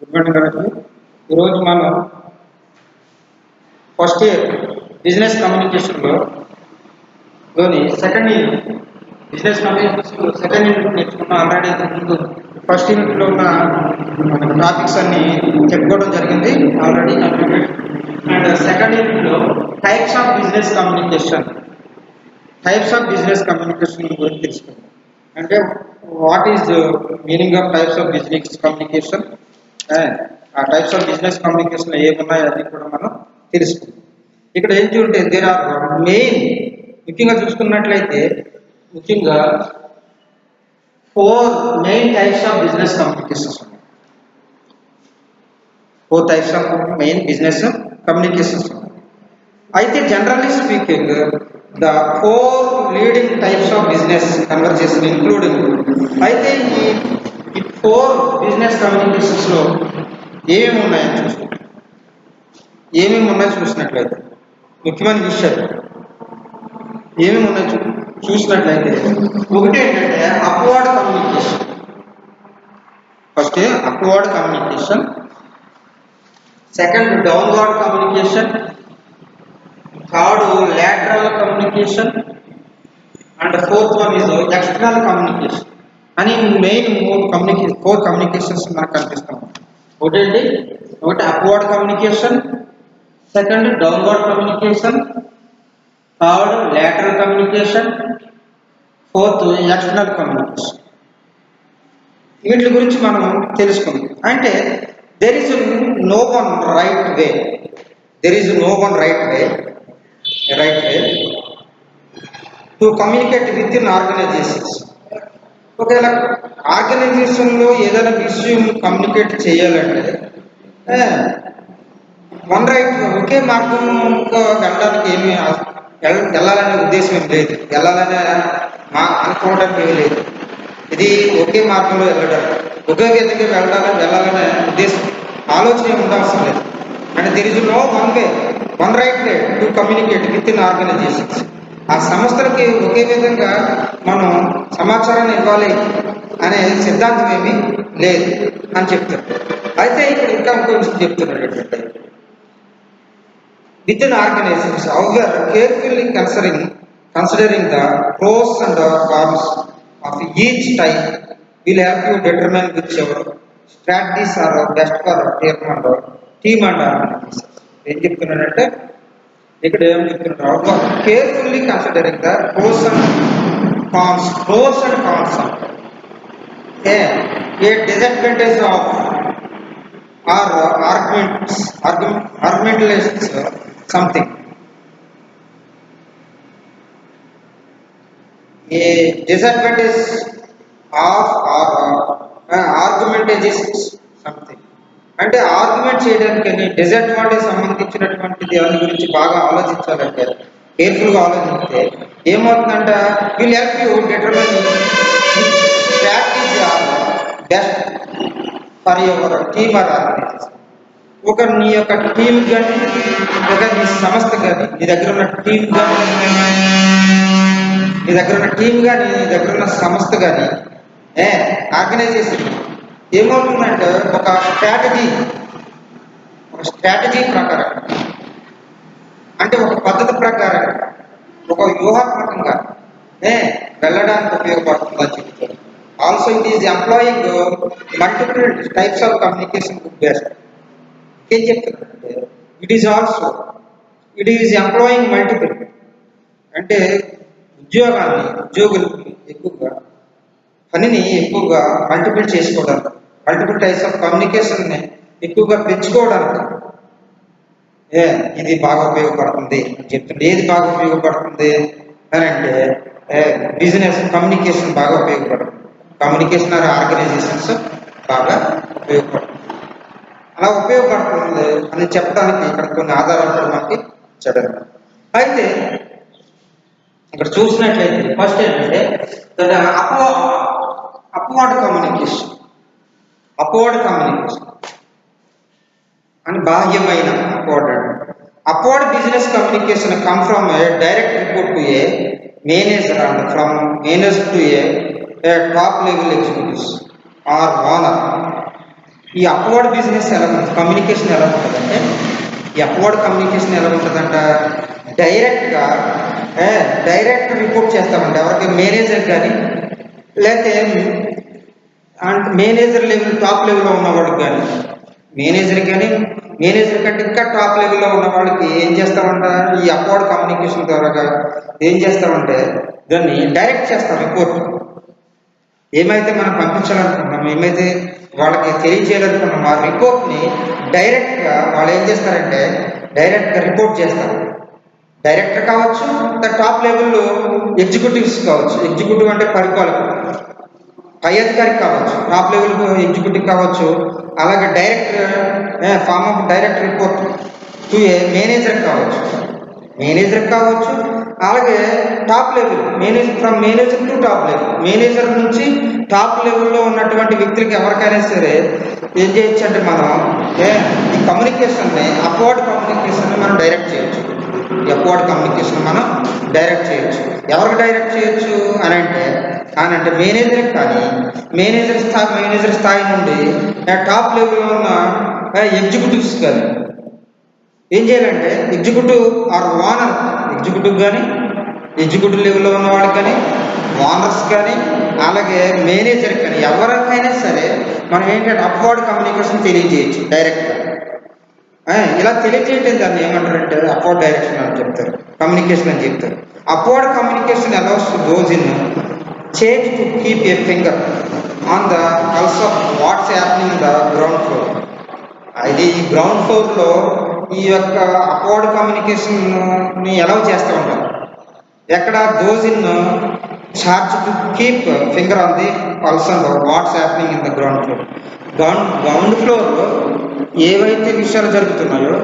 Good morning అందరికీ. ఈరోజు మనం ఫస్ట్ ఇయర్ బిజినెస్ కమ్యూనికేషన్లో second year business communication second unit నేర్చుకున్న ఆల్రెడీ ముందు ఫస్ట్ యూనిట్లో ఉన్న టాపిక్స్ అన్ని చెప్పుకోవడం జరిగింది ఆల్రెడీ కంప్లీటెడ్. అండ్ సెకండ్ యూనిట్లో టైప్స్ ఆఫ్ బిజినెస్ కమ్యూనికేషన్ గురించి తెలుసుకుందాం. అంటే what is meaning of types of business communication, ఆ టైప్స్ ఆఫ్ బిజినెస్ కమ్యూనికేషన్ ఏమున్నాయి అది కూడా మనం తెలుసుకుందాం. ఇక్కడ ఏం చూంటే దేర్ ఆర్ ముఖ్యంగా చూసుకున్నట్లయితే ముఖ్యంగా 4 main types of business communications ఉన్నాయి. 4 types of main business communications ఉన్నాయి. అయితే generally speaking the 4 leading types of business conversation including అయితే ఈ 4 బిజినెస్ కమ్యూనికేషన్స్లో ఏమేమి ఉన్నాయో చూసినట్లయితే ముఖ్యమైన విషయాలు ఏమేమి ఉన్నాయో చూసినట్లయితే ఒకటి ఏంటంటే upward communication. First upward communication, second downward communication, third lateral communication and fourth one is external communication అని మెయిన్ 4 కమ్యూనికేషన్స్ మనకు కనిపిస్తాం. ఒకటి upward communication, second downward communication, third lateral communication, fourth external communication. వీటి గురించి మనం తెలుసుకుందాం. అంటే there is no one right way to communicate with in organisations. ఒకవేళ ఆర్గనైజేషన్లో ఏదైనా విషయం కమ్యూనికేట్ చేయాలంటే వన్ రైట్ ఒకే మార్గంలో వెళ్ళడానికి వెళ్ళాలనే ఉద్దేశం ఏం లేదు, వెళ్ళాలనే అనుకోవడానికి ఏమీ లేదు. ఇది ఒకే మార్గంలో వెళ్ళడం, ఒకే విధంగా వెళ్ళాలనే ఉద్దేశం ఆలోచన ఉండాల్సిన లేదు. అంటే there is no one right way to communicate with in organisations. ఆ సంస్థలకి ఒకే విధంగా మనం సమాచారాన్ని ఇవ్వాలి అనే సిద్ధాంతం ఏమీ లేదు అని చెప్తారు. అయితే ఇక్కడ ఇంకా కొంచెం చెప్తున్నారు ఏంటంటే with in organisations however carefully considering the pros and cons of each type will help you determine whichever strategies are best for team and organisations. ఏం చెప్తున్నాడంటే ఇక్కడ ఏం చెప్తున్నారు, carefully considering the pros and cons a disadvantage of or argumentations something. A disadvantage of or argumentations something అంటే argument చేయడానికి disadvantage సంబంధించినటువంటి దాని గురించి బాగా ఆలోచించాలంటే కేర్ఫుల్గా ఆలోచిస్తే ఏమవుతుందంటే will help you determine strategy are best for your team or organisation. నీ యొక్క టీం కానీ లేదా నీ సంస్థ కానీ నీ దగ్గర ఉన్న టీం కానీ నీ దగ్గర ఉన్న సంస్థ కానీ ఆర్గనైజేషన్ ఏమవుతుందంటే ఒక స్ట్రాటజీ ప్రకారం అంటే ఒక పద్ధతి ప్రకారం ఒక వ్యూహాత్మకంగా వెళ్ళడానికి ఉపయోగపడుతుందని చెప్తారు. Also it is employing multiple types of communication best. ఏం చెప్తున్నారంటే ఇట్ ఈజ్ ఎంప్లాయింగ్ మల్టిపుల్ అంటే ఉద్యోగులు ఎక్కువగా పనిని ఎక్కువగా మల్టిపుల్ చేసుకోవడానికి, మల్టిపుల్ టైప్స్ ఆఫ్ కమ్యూనికేషన్ని ఎక్కువగా పెంచుకోవడానికి ఇది బాగా ఉపయోగపడుతుంది అని చెప్తుంది. ఏది బాగా ఉపయోగపడుతుంది అని అంటే బిజినెస్ కమ్యూనికేషన్ బాగా ఉపయోగపడుతుంది. కమ్యూనికేషన్ ఆర్గనైజేషన్స్ బాగా ఉపయోగపడుతుంది. అలా ఉపయోగపడుతుంది అని చెప్పడానికి ఇక్కడ కొన్ని ఆధారాలు కూడా మనకి చదవాలి. అయితే ఇక్కడ చూసినట్లయితే ఫస్ట్ ఏంటంటే అప్వర్డ్ కమ్యూనికేషన్ అని బాహ్యమైన upward business communication come from a direct report to a manager and from manager to a top level executives or owner ఈ అప్వర్డ్ బిజినెస్ ఎలా ఉంటుంది, కమ్యూనికేషన్ ఎలా ఉంటుందంటే, ఈ అప్వర్డ్ కమ్యూనికేషన్ ఎలా ఉంటుందంట, డైరెక్ట్గా డైరెక్ట్ రిపోర్ట్ చేస్తామంటే ఎవరికి, మేనేజర్ కానీ, లేకపోతే అంటే మేనేజర్ లెవెల్ టాప్ లెవెల్లో ఉన్న వాళ్ళకి కానీ, మేనేజర్ కానీ, మేనేజర్ కంటే ఇంకా టాప్ లెవెల్లో ఉన్న వాళ్ళకి ఏం చేస్తామంట, ఈ అప్వర్డ్ కమ్యూనికేషన్ ద్వారా ఏం చేస్తామంటే దాన్ని డైరెక్ట్ చేస్తాం రిపోర్ట్. ఏమైతే మనం పంపించాలనుకుంటున్నాం, ఏమైతే వాళ్ళకి తెలియజేయాలనుకుంటున్నాం, ఆ రిపోర్ట్ని డైరెక్ట్గా వాళ్ళు ఏం చేస్తారంటే డైరెక్ట్గా రిపోర్ట్ చేస్తారు. డైరెక్టర్ కావచ్చు, టాప్ లెవెల్లో ఎగ్జిక్యూటివ్స్ కావచ్చు. ఎగ్జిక్యూటివ్ అంటే పరిపాలకులు, పై అధికారి కావచ్చు, టాప్ లెవెల్ ఎగ్జిక్యూటివ్ కావచ్చు. అలాగే form of direct report to a manager కావచ్చు, మేనేజర్ కావచ్చు. అలాగే top level from manager to top level, manager నుంచి టాప్ లెవెల్లో ఉన్నటువంటి వ్యక్తులకి ఎవరికైనా సరే ఏం చేయొచ్చు అంటే మనం ఈ కమ్యూనికేషన్ని, అప్వర్డ్ కమ్యూనికేషన్ని మనం డైరెక్ట్ చేయొచ్చు. ఈ అప్వర్డ్ కమ్యూనికేషన్ మనం డైరెక్ట్ చేయొచ్చు. ఎవరికి డైరెక్ట్ చేయొచ్చు అని అంటే మేనేజర్కి కానీ, మేనేజర్ స్థాయి నుండి టాప్ లెవెల్లో ఉన్న ఎగ్జిక్యూటివ్స్ కానీ ఏం చేయాలంటే, ఎగ్జిక్యూటివ్ ఆర్ ఓనర్, ఎగ్జిక్యూటివ్ కానీ, ఎగ్జిక్యూటివ్ లెవెల్లో ఉన్న వాళ్ళకి కానీ, ఓనర్స్ కానీ, అలాగే మేనేజర్ కానీ, ఎవరికైనా సరే మనం ఏంటంటే అప్వర్డ్ కమ్యూనికేషన్ తెలియజేయచ్చు డైరెక్ట్గా. ఇలా తెలియజేయటం దాన్ని ఏమంటారంటే అప్వర్డ్ డైరెక్షన్ అని చెప్తారు, కమ్యూనికేషన్ అని చెప్తారు. Upward communication allows those in change to keep a finger on the pulse of what's happening in the ground floor. ఇది ఈ గ్రౌండ్ ఫ్లోర్లో ఈ యొక్క అప్వర్డ్ కమ్యూనికేషన్ని అలౌ చేస్తూ ఉంటారు. ఎక్కడ, those in charge to keep finger on the pulse on the what's happening in the ground floor. Ground ఫ్లోర్లో ఏవైతే విషయాలు జరుగుతున్నాయో,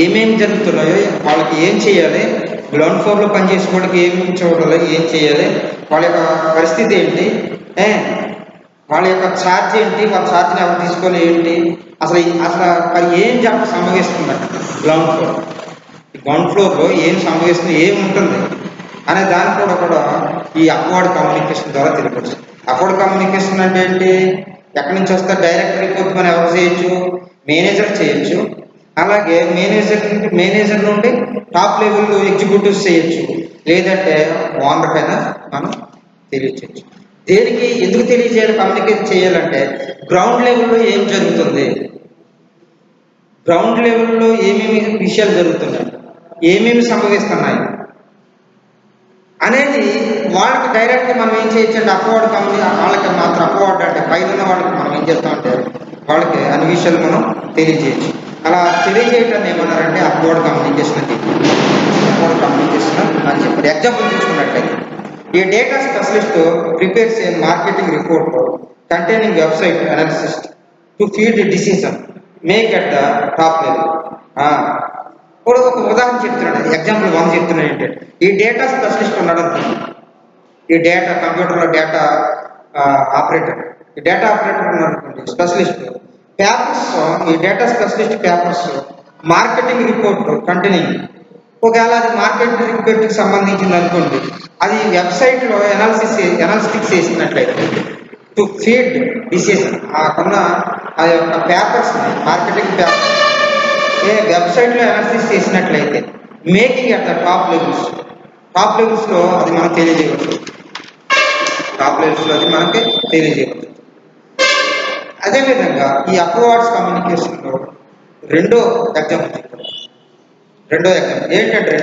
ఏమేమి జరుగుతున్నాయో, వాళ్ళకి ఏం చేయాలి, గ్రౌండ్ ఫ్లోర్లో పనిచేసే వాళ్ళకి ఏమేమి చూడాలి, ఏం చేయాలి, వాళ్ళ యొక్క పరిస్థితి ఏంటి, వాళ్ళ యొక్క ఛార్జ్ ఏంటి, వాళ్ళ ఛార్జ్ని ఎవరు తీసుకొని ఏంటి, అసలు మరి ఏం సంభవిస్తుందంట గ్రౌండ్ ఫ్లోర్లో ఏం సంభవిస్తుంది, ఏముంటుంది అనే దాన్ని కూడా ఈ అప్వర్డ్ కమ్యూనికేషన్ ద్వారా తెలియవచ్చు. అప్వర్డ్ కమ్యూనికేషన్ అంటే ఏంటి, ఎక్కడి నుంచి వస్తే డైరెక్ట్ రిపోర్ట్ మనం ఎవరు చేయొచ్చు, మేనేజర్ చేయొచ్చు. అలాగే మేనేజర్ నుండి టాప్ లెవెల్ ఎగ్జిక్యూటివ్స్ చేయొచ్చు, లేదంటే ఓనర్ పైన మనం తెలియచేయచ్చు. దేనికి, ఎందుకు తెలియజేయాలి, కమ్యూనికేట్ చేయాలంటే గ్రౌండ్ లెవెల్లో ఏం జరుగుతుంది, గ్రౌండ్ లెవెల్లో ఏమేమి విషయాలు జరుగుతున్నాయి, ఏమేమి సంభవిస్తున్నాయి అనేది వాళ్ళకి డైరెక్ట్గా మనం ఏం చేయొచ్చు అంటే అప్వర్డ్ వాళ్ళకి మాత్రం అప్వర్డ్ అంటే పైన ఉన్న వాళ్ళకి మనం ఏం చేస్తామంటే వాళ్ళకి అన్ని విషయాలు మనం తెలియజేయచ్చు. అలా తెలియజేయటాన్ని ఏమన్నారంటే అప్వర్డ్ కమ్యూనికేషన్ అని చెప్పి, అప్వర్డ్ కమ్యూనికేషన్ అని చెప్పారు. ఎగ్జాంపుల్ తీసుకున్నట్లయితే, a data specialist prepares a marketing report containing website analysis to feed decision make at the top level. ఇప్పుడు ఒక ఉదాహరణ చెప్తున్నాడు, ఎగ్జాంపుల్ 1 చెప్తున్నాడు ఏంటంటే, ఈ డేటా స్పెషలిస్ట్ ఉన్నాడు అనుకోండి, ఈ డేటా కంప్యూటర్లో డేటా ఆపరేటర్, ఈ డేటా ఆపరేటర్ ఉన్నాడు అనుకోండి, స్పెషలిస్ట్ పేపర్స్, ఈ data specialist papers marketing report containing, ఒకవేళ అది మార్కెట్ రిపోర్ట్కి సంబంధించింది అనుకోండి, అది వెబ్సైట్లో ఎనాలిస్టిక్స్ చేసినట్లయితే టు ఫీడ్ డిసిజన్ ఉన్న ఆ యొక్క పేపర్స్ని, మార్కెటింగ్ పేపర్స్ వెబ్సైట్లో అనాలిసిస్ చేసినట్లయితే మేకింగ్ అట్ ద టాప్ లెవెల్స్లో అది మనం తెలియజేయవచ్చు, టాప్ లెవెల్స్లో అది మనకి తెలియజేయవచ్చు. అదేవిధంగా ఈ అప్వర్డ్స్ కమ్యూనికేషన్లో రెండో ఎగ్జాంపుల్ ఏంటంటే,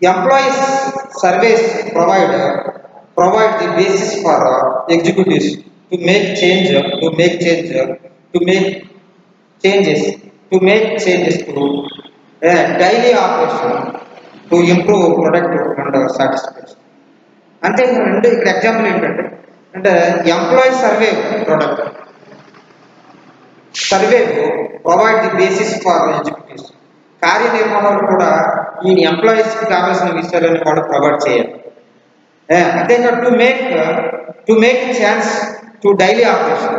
employees surveys provide the basis for executives to make changes to daily operation to improve product and satisfaction. అంటే ఇక్కడ ఎగ్జాంపుల్ ఏంటంటే employee survey provide the basis for executives. కార్యనిర్వహణలు కూడా ఈ ఎంప్లాయీస్కి కావాల్సిన విషయాలను కూడా ప్రొవైడ్ చేయాలి. అంతేకాదు to make chance to daily operation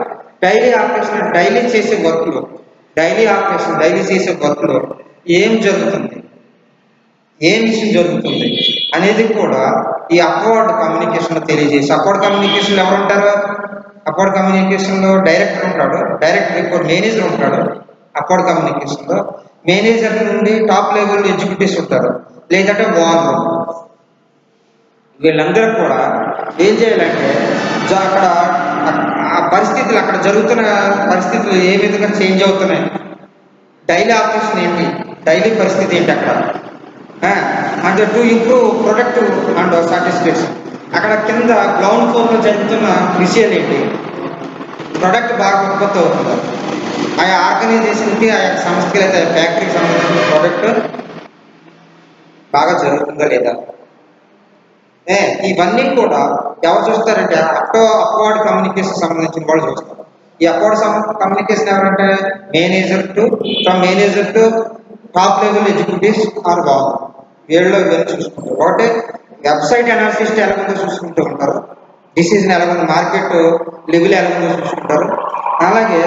daily చేసే వర్క్లో ఏం జరుగుతుంది, ఏం విషయం జరుగుతుంది అనేది కూడా ఈ అప్వర్డ్ కమ్యూనికేషన్ తెలియజేసి, అప్వర్డ్ కమ్యూనికేషన్ ఎవరు ఉంటారు, అప్వర్డ్ కమ్యూనికేషన్లో డైరెక్టర్ ఉంటాడు, డైరెక్ట్ రిపోర్ట్ మేనేజర్ ఉంటాడు. అప్వర్డ్ కమ్యూనికేషన్లో మేనేజర్ నుండి టాప్ లెవెల్ ఎగ్జిక్యూటివ్స్ ఉంటారు, లేదంటే ఓనర్. వీళ్ళందరూ కూడా ఏం చేయాలంటే అక్కడ ఆ పరిస్థితులు, అక్కడ జరుగుతున్న పరిస్థితులు ఏ విధంగా చేంజ్ అవుతున్నాయి, డైలీ ఆపరేషన్ ఏంటి, డైలీ పరిస్థితి ఏంటి అక్కడ, and to improve product and satisfaction. అక్కడ కింద గ్రౌండ్ ఫ్లోర్లో జరుగుతున్న విషయాలు ఏంటి, ప్రొడక్ట్ బాగా ఉత్పత్తి అవుతుందా, ఆయా ఆర్గనైజేషన్కి, ఆయా సంస్థకి అయితే ఫ్యాక్టరీకి సంబంధించిన ప్రోడక్ట్ బాగా జరుగుతుందా లేదా, ఇవన్నీ కూడా ఎవరు చూస్తారంటే అప్వర్డ్ కమ్యూనికేషన్ సంబంధించిన వాళ్ళు చూస్తారు. ఈ అప్వర్డ్ కమ్యూనికేషన్ ఎవరంటే manager to top level executives or బాగు వీళ్ళు ఇవన్నీ చూసుకుంటారు. ఒకటి వెబ్సైట్ అనాలిసిస్ట్ ఎలాగుందో చూసుకుంటూ ఉంటారు, డిసిజన్ ఎలాగుందో, మార్కెట్ లెవెల్ ఎలాగుందో చూసుకుంటారు. అలాగే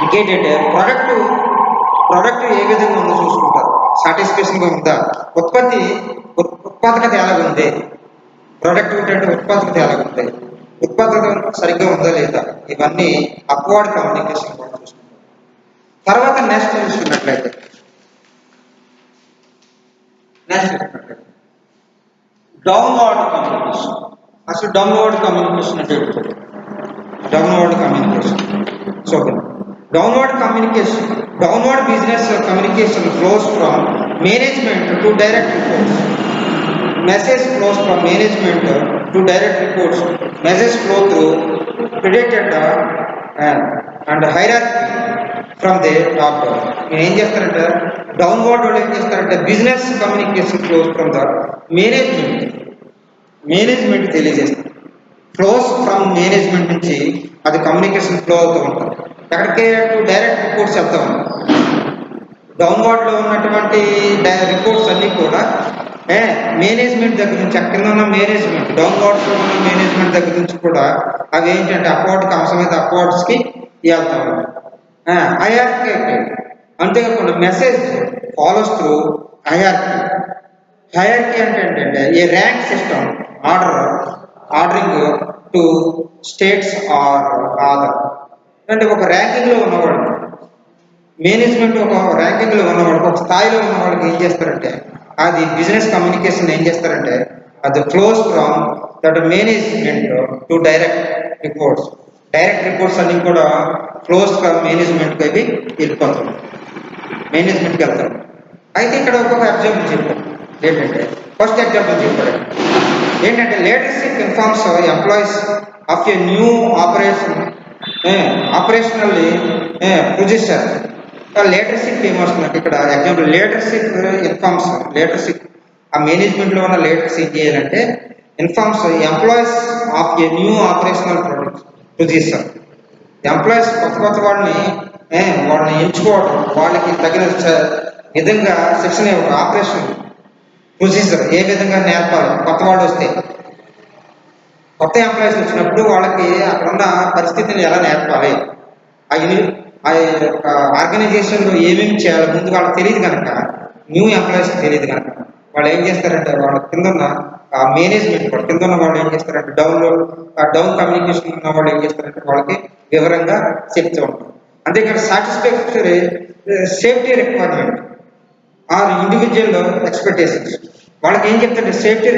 ఇంకేంటంటే ప్రోడక్ట్ ఏ విధంగా ఉందో చూసుకుంటారు, సాటిస్ఫాక్షన్గా ఉందా, ఉత్పాదకత ఎలాగుంది, ప్రొడక్టివిటీ అంటే ఉత్పాదకత ఎలాగుంది, ఉత్పాదకత సరిగ్గా ఉందా లేదా, ఇవన్నీ అప్వర్డ్ కమ్యూనికేషన్ కూడా చూసుకుంటారు. తర్వాత నెక్స్ట్ చూసుకున్నట్లయితే డౌన్వర్డ్ కమ్యూనికేషన్. అసలు డౌన్వర్డ్ కమ్యూనికేషన్ అంటే downward communication. So downward business communication flows from management to direct reports. Message flows from management to direct reports. Message flow through predicted and hierarchy from the top down. ఏం చేస్తారంటే downward వాళ్ళు ఏం చేస్తారంటే business communication flows from the management తెలియజేస్తారు. Flows from management నుంచి అది communication flow అవుతూ ఉంటుంది. ఎక్కడికి టు డైరెక్ట్ రిపోర్ట్స్ చెప్తా ఉంటాం. డౌన్వర్డ్లో ఉన్నటువంటి రిపోర్ట్స్ అన్నీ కూడా మేనేజ్మెంట్ దగ్గర నుంచి, అక్కడ ఉన్న మేనేజ్మెంట్, డౌన్వర్డ్స్లో ఉన్న మేనేజ్మెంట్ దగ్గర నుంచి కూడా అవి ఏంటంటే అప్వర్డ్కి అవసరమైతే అప్వర్డ్స్కి వెళ్తా ఉంటాయి. హైరార్కీ అంతేకాకుండా మెసేజ్ ఫాలోస్ త్రూ హైరార్కీ అంటే ఏంటంటే a rank system ordering to states or other. అంటే ఒక ర్యాంకింగ్లో ఉన్నవాడు, మేనేజ్మెంట్ ఒక ర్యాంకింగ్లో ఉన్నవాడికి, ఒక స్థాయిలో ఉన్న వాళ్ళకి ఏం చేస్తారంటే అది బిజినెస్ కమ్యూనికేషన్ ఏం చేస్తారంటే అది flows from that management to direct reports. Direct reports అన్ని కూడా ఫ్లోస్ ఫ్రమ్ మేనేజ్మెంట్కి అవి వెళ్ళిపోతాం, మేనేజ్మెంట్కి వెళ్తాం. అయితే ఇక్కడ ఒక్కొక్క ఎగ్జాంపుల్ చెప్పారు. ఏంటంటే ఫస్ట్ ఎగ్జాంపుల్ చెప్పాడు ఏంటంటే leadership informs employees of a new operationally procedure. Leadership ఏమొస్తుందంటే ఇక్కడ ఎగ్జాంపుల్ ఇన్ఫార్మ్స్ ఆ మేనేజ్మెంట్లో ఉన్న లీడర్స్ ఏం చేయాలంటే informs employees of a new operational procedure. Employees కొత్త వాళ్ళని ఎంచుకోవడం, వాళ్ళకి తగిన విధంగా శిక్షణ ఇవ్వడం, ఆపరేషన్ ప్రొసీజర్ ఏ విధంగా నేర్పాలి. కొత్త వాళ్ళు వస్తే, కొత్త ఎంప్లాయీస్ వచ్చినప్పుడు వాళ్ళకి అక్కడున్న పరిస్థితిని ఎలా నేర్పాలి, ఆ యొక్క ఆర్గనైజేషన్లో ఏమేమి చేయాలి ముందు వాళ్ళకి తెలియదు కనుక, న్యూ ఎంప్లాయీస్ తెలియదు కనుక వాళ్ళు ఏం చేస్తారంటే వాళ్ళ కింద ఉన్న ఆ మేనేజ్మెంట్ కూడా కింద ఉన్న వాళ్ళు ఏం చేస్తారంటే డౌన్ కమ్యూనికేషన్ ఉన్న వాళ్ళు ఏం చేస్తారంటే వాళ్ళకి వివరంగా చెప్తూ ఉంటారు. అంతేకాదు satisfactory safety requirement or individual expectations. వాళ్ళకి ఏం చెప్తారంటే సేఫ్టీ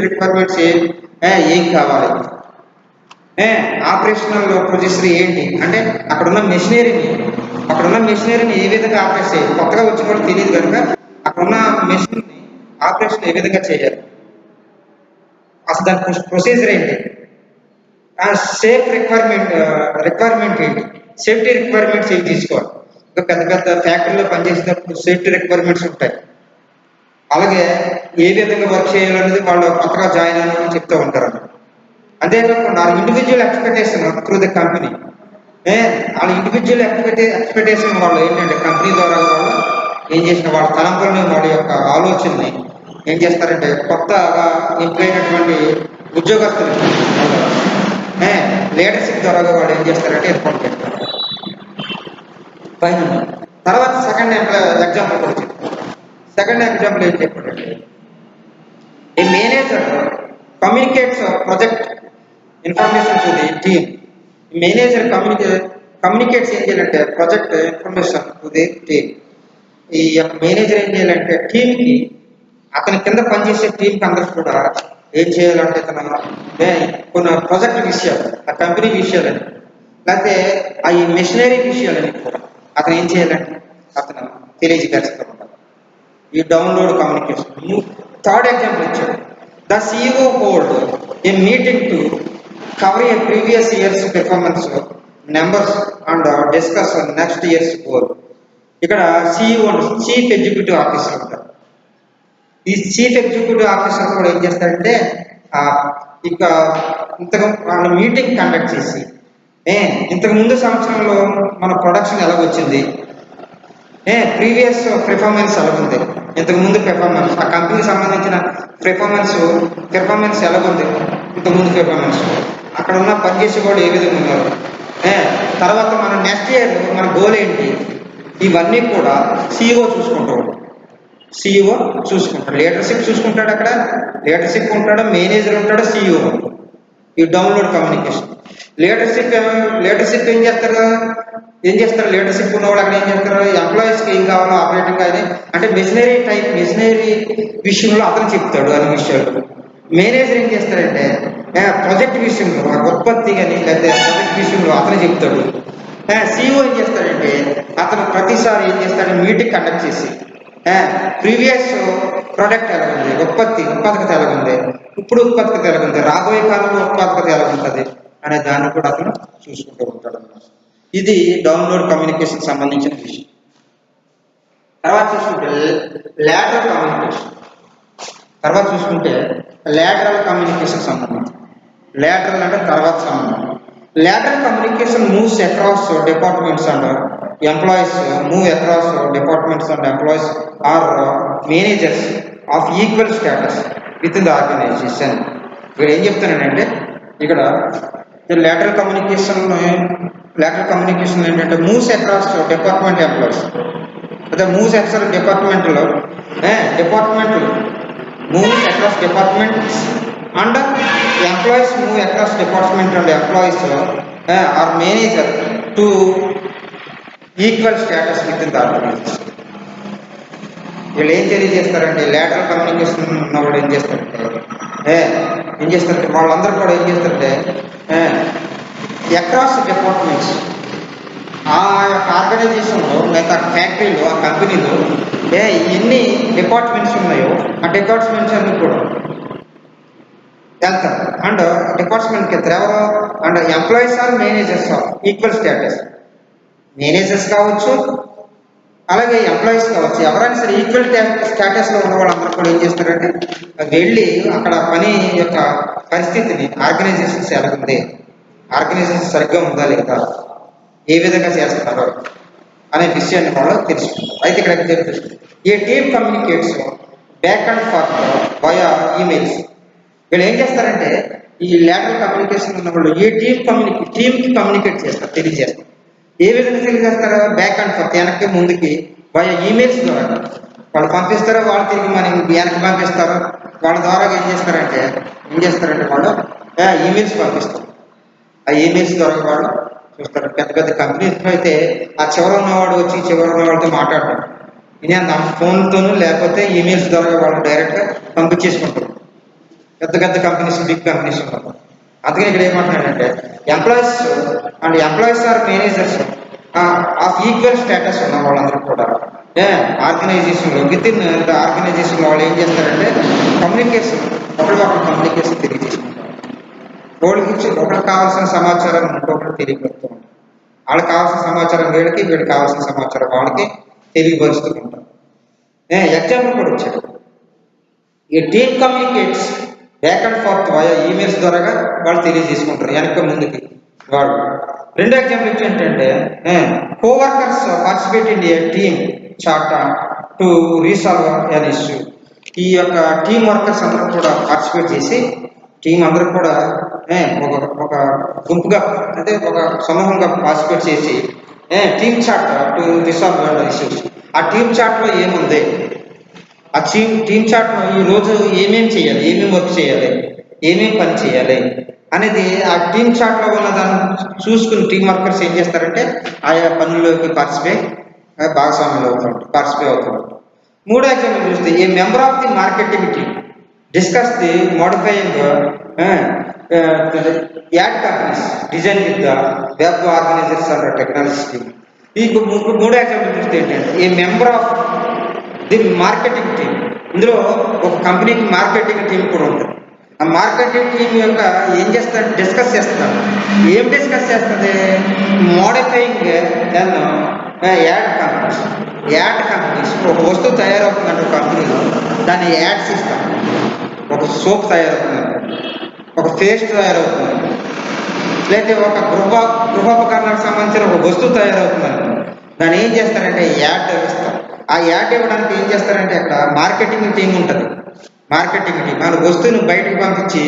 రిక్వైర్మెంట్స్ ఏం కావాలి, ఆపరేషనల్ ప్రొసీజర్ ఏంటి అంటే అక్కడున్న మెషినరీని ఏ విధంగా ఆపరేట్ చేయాలి. కొత్తగా వచ్చిన వాళ్ళు తెలియదు కనుక అక్కడున్న మెషిన్ని ఆపరేషన్ ఏ విధంగా చేయాలి, అసలు దాని ప్రొసీజర్ ఏంటి, సేఫ్ రిక్వైర్మెంట్ ఏంటి, సేఫ్టీ రిక్వైర్మెంట్స్ ఏం తీసుకోవాలి. ఇంకా పెద్ద పెద్ద ఫ్యాక్టరీలో పనిచేసేటప్పుడు సేఫ్టీ రిక్వైర్మెంట్స్ ఉంటాయి. అలాగే ఏ విధంగా వర్క్ చేయాలనేది వాళ్ళు కొత్తగా జాయిన్ అని చెప్తూ ఉంటారు. అంతేకాకుండా individual expectation through the company. వాళ్ళ ఇండివిజువల్ ఎక్స్పెక్టేషన్ వాళ్ళు ఏంటంటే కంపెనీ ద్వారా వాళ్ళు ఏం చేసిన వాళ్ళ తలంపులని, వాళ్ళ యొక్క ఆలోచనని ఏం చేస్తారంటే కొత్తగా ఎంపికైనటువంటి ఉద్యోగస్తులు లీడర్షిప్ ద్వారా వాళ్ళు ఏం చేస్తారంటే ఏర్పాటు చేస్తారు. తర్వాత సెకండ్ ఎగ్జాంపుల్ కూడా చెప్తారు. సెకండ్ ఎగ్జాంపుల్ ఏం చెప్పారంటే a manager communicates project information to the team. Manager communicates ఏం చేయాలంటే project information to the team. ఈ యొక్క మేనేజర్ ఏం చేయాలంటే టీంకి, అతని కింద పనిచేసే టీంకి అందరికి కూడా ఏం చేయాలంటే కొన్ని ప్రాజెక్ట్ విషయాలు, ఆ కంపెనీ విషయాలని, లేకపోతే ఆ ఈ మెషినరీ విషయాలని కూడా అతను ఏం చేయాలంటే అతను తెలియజేస్తూ ఉంటారు. ఈ డౌన్లోడ్ కమ్యూనికేషన్. థర్డ్ ఎగ్జాంపుల్ ఇచ్చాడు. The CEO hold a meeting to cover A previous years performance numbers and discuss next years goal. ఇక్కడ సిఇఓ చీఫ్ ఎగ్జిక్యూటివ్ ఆఫీసర్ ఉంటారు. ఈ చీఫ్ ఎగ్జిక్యూటివ్ ఆఫీసర్ కూడా ఏం చేస్తారంటే ఇక ఇంతకు వాళ్ళ మీటింగ్ కండక్ట్ చేసి ఇంతకు ముందు సంవత్సరంలో మన ప్రొడక్షన్ ఎలా వచ్చింది, ప్రీవియస్ పెర్ఫార్మెన్స్ ఎలా ఉంది, ఇంతకు ముందు పెర్ఫార్మెన్స్ ఆ కంపెనీకి సంబంధించిన పెర్ఫార్మెన్స్ ఎలా ఉంది, ఇంతకుముందు పెర్ఫార్మెన్స్ అక్కడ ఉన్న పనిచేసే వాళ్ళు ఏ విధంగా ఉన్నారు, తర్వాత మన నెక్స్ట్ ఇయర్ మన గోల్ ఏంటి, ఇవన్నీ కూడా సిఇఓ చూసుకుంటాడు. సిఇఓ చూసుకుంటాడు, లీడర్షిప్ చూసుకుంటాడు. అక్కడ లీడర్షిప్ ఉంటాడు, మేనేజర్ ఉంటాడు, సిఇఓ. ఈ డౌన్లోడ్ కమ్యూనికేషన్. లీడర్షిప్ ఏం చేస్తారు లీడర్షిప్ ఉన్నవాళ్ళు అక్కడ ఏం చేస్తారు, ఎంప్లాయీస్కి ఏం కావాలో ఆపరేటింగ్ కానీ అంటే మెషినరీ విషయంలో అతను చెప్తాడు అనే విషయాలు. మేనేజర్ ఏం చేస్తాడంటే ప్రాజెక్ట్ విషయంలో, ఉత్పత్తి కానీ లేదా ప్రాజెక్ట్ విషయంలో అతను చెప్తాడు. సిఇఓ ఏం చేస్తాడంటే అతను ప్రతిసారి ఏం చేస్తాడు, మీటింగ్ కండక్ట్ చేసి ప్రీవియస్ ప్రోడక్ట్ ఎలా ఉంది, ఉత్పాదకత ఎలా ఉంది, ఇప్పుడు ఉత్పాదకత ఎలా ఉంది, రాబోయే కాలంలో ఉత్పాదకత ఎలా ఉంటుంది అనే దాన్ని కూడా అతను చూసుకుంటూ ఉంటాడు అన్నమాట. ఇది డౌన్లోడ్ కమ్యూనికేషన్ సంబంధించిన విషయం. తర్వాత చూసుకుంటే లాటరల్ కమ్యూనికేషన్ సంబంధించి. లాటరల్ అంటే తర్వాత సంబంధం. Lateral communication moves across departments and employees or managers of equal status with in the organisation. ఇక్కడ ఏం చెప్తున్నానంటే ఇక్కడ లాటరల్ కమ్యూనికేషన్ ఏంటంటే మూవ్స్ అక్రాస్ డిపార్ట్మెంట్ ఎంప్లాయీస్, అదే మూవ్స్ అక్రాస్ డిపార్ట్మెంట్లో moves across departments and employees move across department and employees or manager to equal status with in the organisation. వీళ్ళు ఏం తెలియజేస్తారంటే lateral communication ఉన్నవాడు ఏం చేస్తారంటే వాళ్ళందరూ కూడా ఏం చేస్తారంటే అక్రాస్ డిపార్ట్మెంట్స్, ఆ యొక్క ఆర్గనైజేషన్లో లేదా ఫ్యాక్టరీలో ఆ కంపెనీలో ఎన్ని డిపార్ట్మెంట్స్ ఉన్నాయో ఆ డిపార్ట్మెంట్స్ అన్ని కూడా వెళ్తారు. అండ్ డిపార్ట్మెంట్కి వెళ్తారు ఎవరు, and employees or managers of equal status. Managers కావచ్చు, అలాగే ఎంప్లాయీస్ కావచ్చు, ఎవరైనా సరే ఈక్వల్ స్టేటస్లో ఉన్న వాళ్ళందరూ కూడా ఏం చేస్తారంటే వెళ్ళి అక్కడ పని యొక్క పరిస్థితిని, ఆర్గనైజేషన్స్ ఎలా ఉంది, ఆర్గనైజేషన్ సరిగ్గా ఉందా లేదా, ఏ విధంగా చేస్తున్నారు అనే విషయాన్ని వాళ్ళు తెలుసుకుంటారు. అయితే ఇక్కడ చెప్తుంది a team communicates back and forth via emails. వీళ్ళు ఏం చేస్తారంటే ఈ లాటరల్ కమ్యూనికేషన్ ఉన్న వాళ్ళు ఏ టీమ్కి కమ్యూనికేట్ చేస్తారు, తెలియజేస్తారు. ఏ విధంగా తెలియజేస్తారో బ్యాక్ అండ్ ఫోర్త్, వెనక్కి ముందుకి వయా ఈమెయిల్స్ ద్వారా వాళ్ళు పంపిస్తారో, వాళ్ళు తిరిగి మనం వెనక్కి పంపిస్తారు. వాళ్ళ ద్వారా ఏం చేస్తారంటే వాళ్ళు ఈమెయిల్స్ పంపిస్తారు. ఆ ఈమెయిల్స్ ద్వారా వాళ్ళు చూస్తారు. పెద్ద పెద్ద కంపెనీస్లో అయితే ఆ చివర ఉన్నవాడు వచ్చి చివర ఉన్నవాడితో మాట్లాడతాడు. నేను ఫోన్తోనూ లేకపోతే ఈమెయిల్స్ ద్వారా వాళ్ళు డైరెక్ట్గా పంపించేసుకుంటారు. పెద్ద పెద్ద కంపెనీస్, బిగ్ కంపెనీస్ ఉన్నారు. అందుకని ఇక్కడ ఏమంటున్నాడంటే employees or managers of equal status ఉన్న వాళ్ళందరూ కూడా ఆర్గనైజేషన్లో విత్ ఇన్ ద ఆర్గనైజేషన్లో వాళ్ళు ఏం చేస్తారంటే కమ్యూనికేషన్, ఒకరికొకరు కమ్యూనికేషన్ తెలియజేసుకుంటారు. ఒకరికి కావాల్సిన సమాచారం ఇంకొకరు తెలియపరుస్తూ ఉంటారు. వాళ్ళకి కావాల్సిన సమాచారం వీళ్ళకి కావాల్సిన సమాచారం వాళ్ళకి తెలియపరుస్తూ ఉంటారు. ఎగ్జాంపుల్ కూడా వచ్చాడు. ఈ team communicates back and forth via emails ద్వారాగా వాళ్ళు తెలియజేసుకుంటారు వెనక ముందుకి వాళ్ళు. రెండో ఎగ్జాంపుల్ ఏంటంటే coworkers participate in a team chat to resolve an issue. ఈ యొక్క టీమ్ వర్కర్స్ అందరూ కూడా పార్టిసిపేట్ చేసి, టీం అందరూ కూడా ఒక గుంపుగా అంటే ఒక సమూహంగా పార్టిసిపేట్ చేసి team chat to resolve an issues. ఆ టీమ్ చాట్లో ఏముంది, ఆ టీమ్ చాట్లో ఈరోజు ఏమేమి చేయాలి, ఏమేమి వర్క్ చేయాలి, ఏమేమి పని చేయాలి, అనేది ఆ టీమ్ చాట్లో ఉన్న దాన్ని చూసుకుని టీం వర్కర్స్ ఏం చేస్తారంటే ఆయా పనుల్లోకి భాగస్వాములు అవుతారు, పార్టిసిపేట్ అవుతారు. మూడో ఎగ్జాంపుల్ చూస్తే a member of the marketing team discuss the modifying add companies design with the web organisers and technology team. ఈ మూడో ఎగ్జాంపుల్ చూస్తే ఏంటంటే a member of the marketing team, ఇందులో ఒక కంపెనీకి మార్కెటింగ్ టీం కూడా ఉంటుంది. ఆ మార్కెటింగ్ టీం యొక్క ఏం చేస్తారు, డిస్కస్ చేస్తున్నారు. ఏం డిస్కస్ చేస్తుంది? మోడిఫైయింగ్ యాడ్ కంపెనీస్ ఒక వస్తువు తయారవుతుందంటే ఒక కంపెనీలో దాన్ని యాడ్స్ ఇస్తాం. ఒక సోప్ తయారవుతుందంటే, ఒక పేస్ట్ తయారవుతుందంటే, లేదా ఒక గృహోపకరణాలకు సంబంధించిన ఒక వస్తువు తయారవుతుందంటే దాన్ని ఏం చేస్తారంటే యాడ్ ఇస్తారు. ఆ యాడ్ ఇవ్వడానికి ఏం చేస్తారంటే అక్కడ మార్కెటింగ్ టీం ఉంటుంది. మార్కెటింగ్ టీం ఆ వస్తువుని బయటకు పంపించి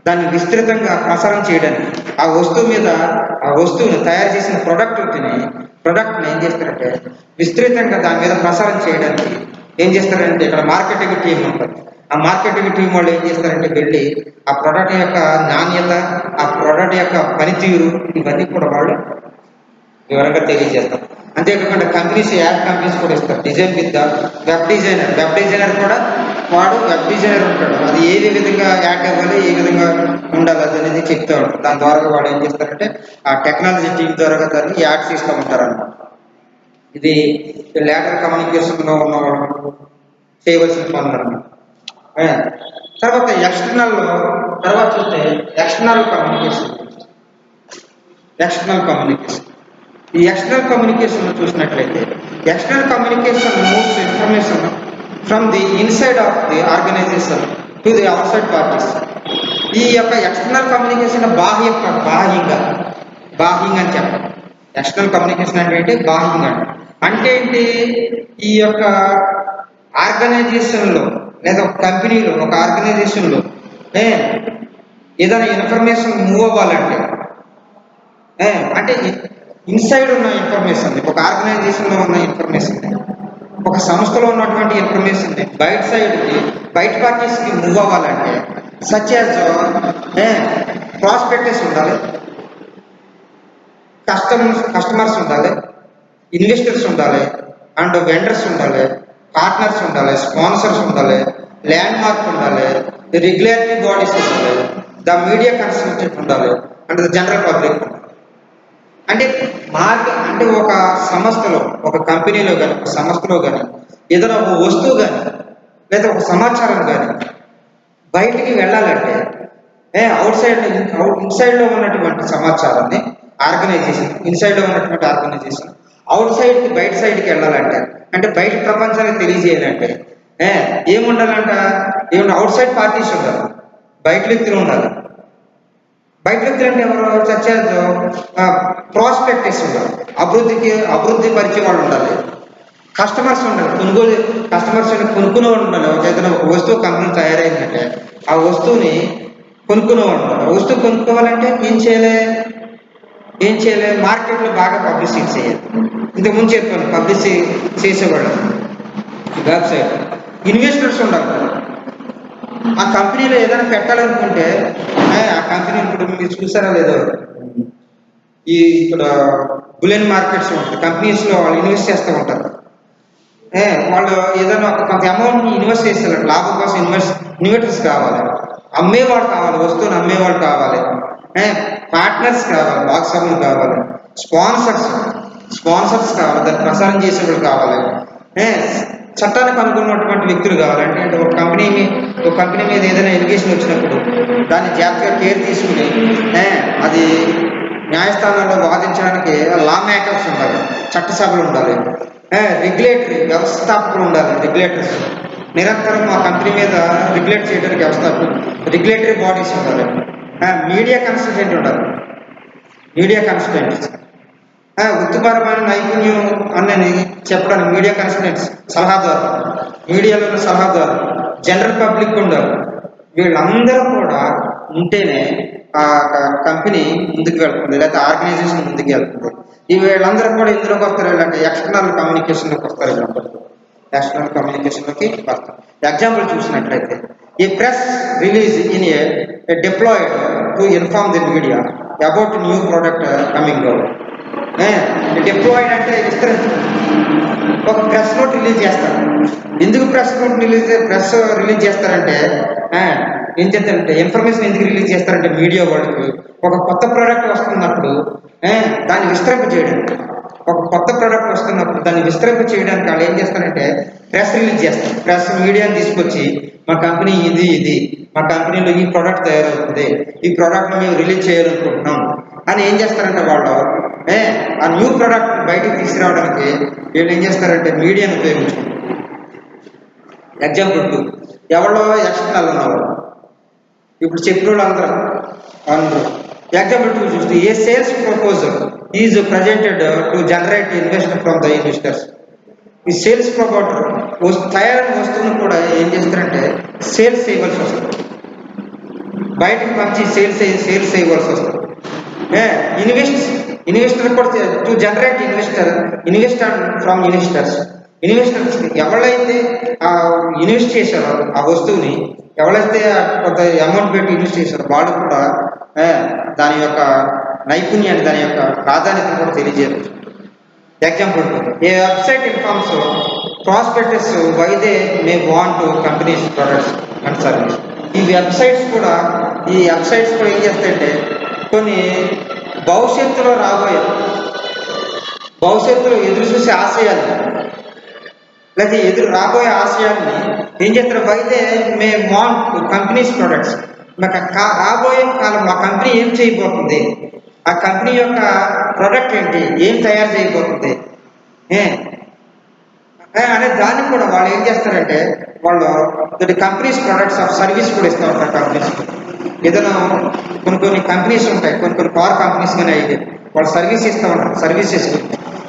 దాన్ని విస్తృతంగా ప్రసారం చేయడానికి, ఆ వస్తువు మీద ఆ వస్తువుని తయారు చేసిన ప్రొడక్ట్ని ఏం చేస్తారంటే విస్తృతంగా దాని మీద ప్రసారం చేయడానికి ఏం చేస్తారంటే ఇక్కడ మార్కెటింగ్ టీం ఉంటుంది. ఆ మార్కెటింగ్ టీం వాళ్ళు ఏం చేస్తారంటే వెళ్ళి ఆ ప్రొడక్ట్ యొక్క నాణ్యత, ఆ ప్రొడక్ట్ యొక్క పనితీరు ఇవన్నీ కూడా వాళ్ళు వివరంగా తెలియజేస్తారు. అంతేకాకుండా కంపెనీస్ యాడ్ కంపెనీస్ కూడా ఇస్తారు. డిజైన్ విత్ వెబ్ డిజైనర్ కూడా వాడు వెబ్ డిజైనర్ ఉంటాడు. అది ఏ విధంగా యాడ్ అవ్వాలి, ఏ విధంగా ఉండాలి అది అనేది చెప్తూ ఉంటాడు. దాని ద్వారా వాడు ఏం చేస్తారంటే ఆ టెక్నాలజీ టీం ద్వారా దాన్ని యాడ్స్ ఇస్తూ ఉంటారు అన్నమాట. ఇది లేటర్ కమ్యూనికేషన్లో ఉన్న వాళ్ళు చేయవలసిన పనులు అన్నమాట. తర్వాత తర్వాత చూస్తే ఎక్స్టర్నల్ కమ్యూనికేషన్. ఈ ఎక్స్టర్నల్ కమ్యూనికేషన్ చూసినట్లయితే external communication moves information from the inside of the organisation to the outside parties. ఈ యొక్క ఎక్స్టర్నల్ కమ్యూనికేషన్ బాహ్యంగా అని చెప్పాలి. ఎక్స్టర్నల్ కమ్యూనికేషన్ అంటే బాహ్యంగా అంటే ఏంటి? ఈ యొక్క ఆర్గనైజేషన్లో లేదా ఒక కంపెనీలో ఒక ఆర్గనైజేషన్లో ఏదైనా ఇన్ఫర్మేషన్ మూవ్ అవ్వాలంటే అంటే ఇన్సైడ్ ఉన్న ఇన్ఫర్మేషన్, ఒక ఆర్గనైజేషన్లో ఉన్న ఇన్ఫర్మేషన్, ఒక సంస్థలో ఉన్నటువంటి ఇన్ఫర్మేషన్ బయట పార్టీస్కి మూవ్ అవ్వాలంటే సచ్ యాజ్ ప్రాస్పెక్టస్ ఉండాలి, కస్టమర్స్ ఉండాలి, ఇన్వెస్టర్స్ ఉండాలి, అండ్ వెండర్స్ ఉండాలి, పార్ట్నర్స్ ఉండాలి, స్పాన్సర్స్ ఉండాలి, ల్యాండ్ మార్క్ ఉండాలి, రెగ్యులేటరీ బాడీస్ ఉండాలి, ద మీడియా కన్సల్టెంట్ ఉండాలి, అండ్ ద జనరల్ పబ్లిక్ ఉండాలి. అంటే ఒక సంస్థలో, ఒక కంపెనీలో కానీ, ఒక సంస్థలో కానీ ఏదైనా ఒక వస్తువు కానీ లేదా ఒక సమాచారం కానీ బయటికి వెళ్ళాలంటే ఇన్సైడ్లో ఉన్నటువంటి సమాచారాన్ని ఇన్సైడ్లో ఉన్నటువంటి ఆర్గనైజేషన్ బయట సైడ్కి వెళ్ళాలంటే, అంటే బయట ప్రపంచానికి తెలియజేయాలంటే ఏముండాలంట? అవుట్ సైడ్ పార్టీస్ ఉండాలి, బయట వ్యక్తులు ఉండాలి. బయట వ్యక్తులు అంటే ఎవరు? సత్యాజ్ ప్రాస్పెక్టస్ ఉండాలి, అభివృద్ధి పరిచే వాళ్ళు ఉండాలి, కస్టమర్స్ ఉండాలి, కొనుక్కునే వాళ్ళు ఉండాలి. ఏదైనా ఒక వస్తువు కంపెనీ తయారైందంటే ఆ వస్తువుని కొనుక్కునే వాళ్ళు ఉండాలి. ఆ వస్తువు కొనుక్కోవాలంటే ఏం చేయాలి? మార్కెట్లో బాగా పబ్లిసిటీ చేయాలి. ఇంతకుముందు చెప్పాను, పబ్లిసిటీ చేసేవాళ్ళు వెబ్సైట్. ఇన్వెస్టర్స్ ఉండాలి. ఆ కంపెనీలో ఏదైనా పెట్టాలనుకుంటే ఆ కంపెనీ ఇప్పుడు మీరు చూసారా లేదో, ఇక్కడ బులియన్ మార్కెట్స్ ఉంటాయి, కంపెనీస్లో వాళ్ళు ఇన్వెస్ట్ చేస్తూ ఉంటారు. వాళ్ళు ఏదైనా కొంత అమౌంట్ని ఇన్వెస్ట్ చేస్తారు, లాభం కోసం ఇన్వెస్టర్స్ కావాలి, అమ్మేవాడు కావాలి, వస్తువుని అమ్మేవాడు కావాలి, పార్ట్నర్స్ కావాలి, భాగస్వాములు కావాలి, స్పాన్సర్స్ కావాలి, దాన్ని ప్రసారం చేసేవాళ్ళు కావాలి, చట్టానికి అనుకున్నటువంటి వ్యక్తులు కావాలి. అంటే ఒక కంపెనీ మీద ఏదైనా ఎలిగేషన్ వచ్చినప్పుడు దాన్ని జాగ్రత్తగా కేర్ తీసుకుని అది న్యాయస్థానాల్లో వాదించడానికి లా మేకర్స్ ఉండాలి, చట్టసభలు ఉండాలి, రెగ్యులేటరీ వ్యవస్థాపకులు ఉండాలి, రెగ్యులేటర్స్ నిరంతరం ఆ కంపెనీ మీద రెగ్యులేట్ చేయడానికి రెగ్యులేటరీ బాడీస్ ఉండాలి, మీడియా కన్సల్టెంట్ ఉండాలి, వృత్తిపరమైన నైపుణ్యం అన్నది చెప్పడానికి మీడియా కన్సల్టెంట్స్, సలహాదారు, మీడియాలో సలహాదారు, జనరల్ పబ్లిక్ ఉండాలి. వీళ్ళందరూ కూడా ఉంటేనే ఆ కంపెనీ ముందుకు వెళ్తుంది, లేకపోతే ఆర్గనైజేషన్ ముందుకు వెళ్తుంది. వీళ్ళందరూ కూడా ఇందులోకి వస్తారు, అంటే ఎక్స్టర్నల్ కమ్యూనికేషన్లోకి వస్తారు. ఎక్స్టర్నల్ కమ్యూనికేషన్లోకి వస్తారు. ఎగ్జాంపుల్ చూసినట్లయితే a press release in a deployed to inform the media about new product coming out. Deployed అంటే ఒక ప్రెస్ నోట్ రిలీజ్ చేస్తారు. ఎందుకు ప్రెస్ రిలీజ్ చేస్తారంటే ఏం చేస్తారంటే ఇన్ఫర్మేషన్ ఎందుకు రిలీజ్ చేస్తారంటే మీడియా వాళ్ళకి ఒక కొత్త ప్రోడక్ట్ వస్తున్నప్పుడు దాన్ని విస్తరింప చేయడానికి, ఒక కొత్త ప్రోడక్ట్ వస్తున్నప్పుడు దాన్ని విస్తరింప చేయడానికి వాళ్ళు ఏం చేస్తారంటే ప్రెస్ రిలీజ్ చేస్తారు. ప్రెస్ మీడియాని తీసుకొచ్చి మా కంపెనీ ఇది మా కంపెనీలో ఈ ప్రోడక్ట్ తయారవుతుంది, ఈ ప్రోడక్ట్ని మేము రిలీజ్ చేయాలనుకుంటున్నాం అని ఏం చేస్తారంటే వాళ్ళు ఆ న్యూ ప్రోడక్ట్ బయటకు తీసుకురావడానికి వీళ్ళు ఏం చేస్తారంటే మీడియాను ఉపయోగించుకుంటారు. ఎగ్జాంపుల్ 2, ఎవరో ఎక్స్టర్నల్ ఉన్నవాళ్ళు ఇప్పుడు చెప్పిన వాళ్ళు అందరూ ఎగ్జాంపుల్ 2 చూస్తే a sales proposal is presented to generate investment from the investors. ఈ సేల్స్ ప్రపోజల్ తయారైన వస్తువును కూడా ఏం చేస్తారంటే సేల్స్ చేయవలసి వస్తుంది, బయటకు పంచి సేల్స్ చేయవలసి వస్తుంది. ఇన్వెస్టర్ కూడా to generate investor from investors ఎవరైతే ఇన్వెస్ట్ చేశారో ఆ వస్తువుని, ఎవరైతే కొంత అమౌంట్ పెట్టి ఇన్వెస్ట్ చేశారో వాళ్ళు కూడా దాని యొక్క నైపుణ్యాన్ని, దాని యొక్క ప్రాధాన్యతను కూడా తెలియజేయరు. Example, a website informs prospects why they may want companies products and service. ఈ వెబ్సైట్స్ కూడా ఏం చేస్తాయంటే కొన్ని భవిష్యత్తులో ఎదురు చూసే ఆశయాలు లేకపోతే రాబోయే ఆశయాల్ని ఏం చేస్తారు, అయితే మే వాంట్ కంపెనీస్ ప్రొడక్ట్స్. రాబోయే కాలం మా కంపెనీ ఏం చేయబోతుంది, ఆ కంపెనీ యొక్క ప్రొడక్ట్ ఏంటి, ఏం తయారు చేయబోతుంది అనే దాన్ని కూడా వాళ్ళు ఏం చేస్తారంటే వాళ్ళు కంపెనీస్ ప్రొడక్ట్స్ ఆఫ్ సర్వీస్ కూడా ఇస్తూ ఉంటారు. కంపెనీస్ ఏదైనా కొన్ని కంపెనీస్ ఉంటాయి, కొన్ని కార్ కంపెనీస్ కానీ అయితే వాళ్ళు సర్వీస్ ఇస్తూ ఉంటారు, సర్వీసెస్.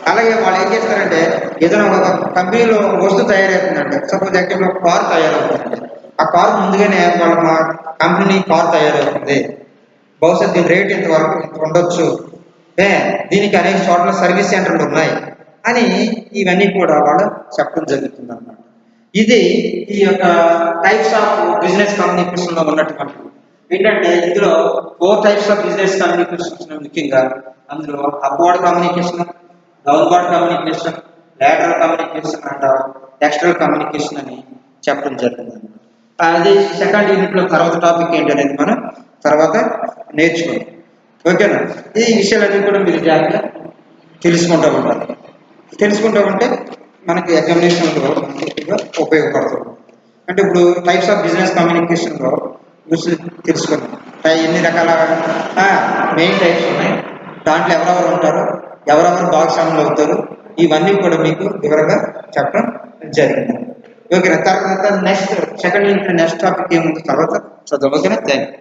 అలాగే వాళ్ళు ఏం చేస్తారంటే ఏదైనా ఒక కంపెనీలో వస్తువు తయారవుతుందంటే, సపోజ్ యాక్టివ్లో కార్ తయారవుతుందంటే ఆ కార్ ముందుగానే వాళ్ళ మా కంపెనీ కార్ తయారవుతుంది, బహుశా దీని రేట్ ఇంతవరకు ఉండొచ్చు, దీనికి అనేక చోట్ల సర్వీస్ సెంటర్లు ఉన్నాయి అని ఇవన్నీ కూడా వాళ్ళు చెప్పడం జరుగుతుంది అన్నమాట. ఇది ఈ యొక్క టైప్స్ ఆఫ్ బిజినెస్ కమ్యూనికేషన్లో ఉన్నటువంటి ఏంటంటే ఇందులో 4 టైప్స్ ఆఫ్ బిజినెస్ కమ్యూనికేషన్ ముఖ్యంగా. అందులో upward communication, downward communication, lateral communication and textual communication అని చెప్పడం జరిగింది. అది సెకండ్ యూనిట్లో తర్వాత టాపిక్ ఏంటనేది మనం తర్వాత నేర్చుకుందాం. ఓకేనా? ఈ విషయాలన్నీ కూడా మీరు జాగ్రత్తగా తెలుసుకుంటూ ఉంటే మనకి ఎగ్జామినేషన్లో ఉపయోగపడుతుంది. అంటే ఇప్పుడు టైప్స్ ఆఫ్ బిజినెస్ కమ్యూనికేషన్లో తెలుసుకున్నాం. ఎన్ని రకాల మెయిన్ టైప్స్ ఉన్నాయి, దాంట్లో ఎవరెవరు ఉంటారు, ఎవరెవరు భాగస్వాములు అవుతారు, ఇవన్నీ కూడా మీకు వివరంగా చెప్పడం జరిగింది. ఓకేనా? తర్వాత next second unit next topic ఏముంది తర్వాత చదువు. ఓకేనా? Thank you.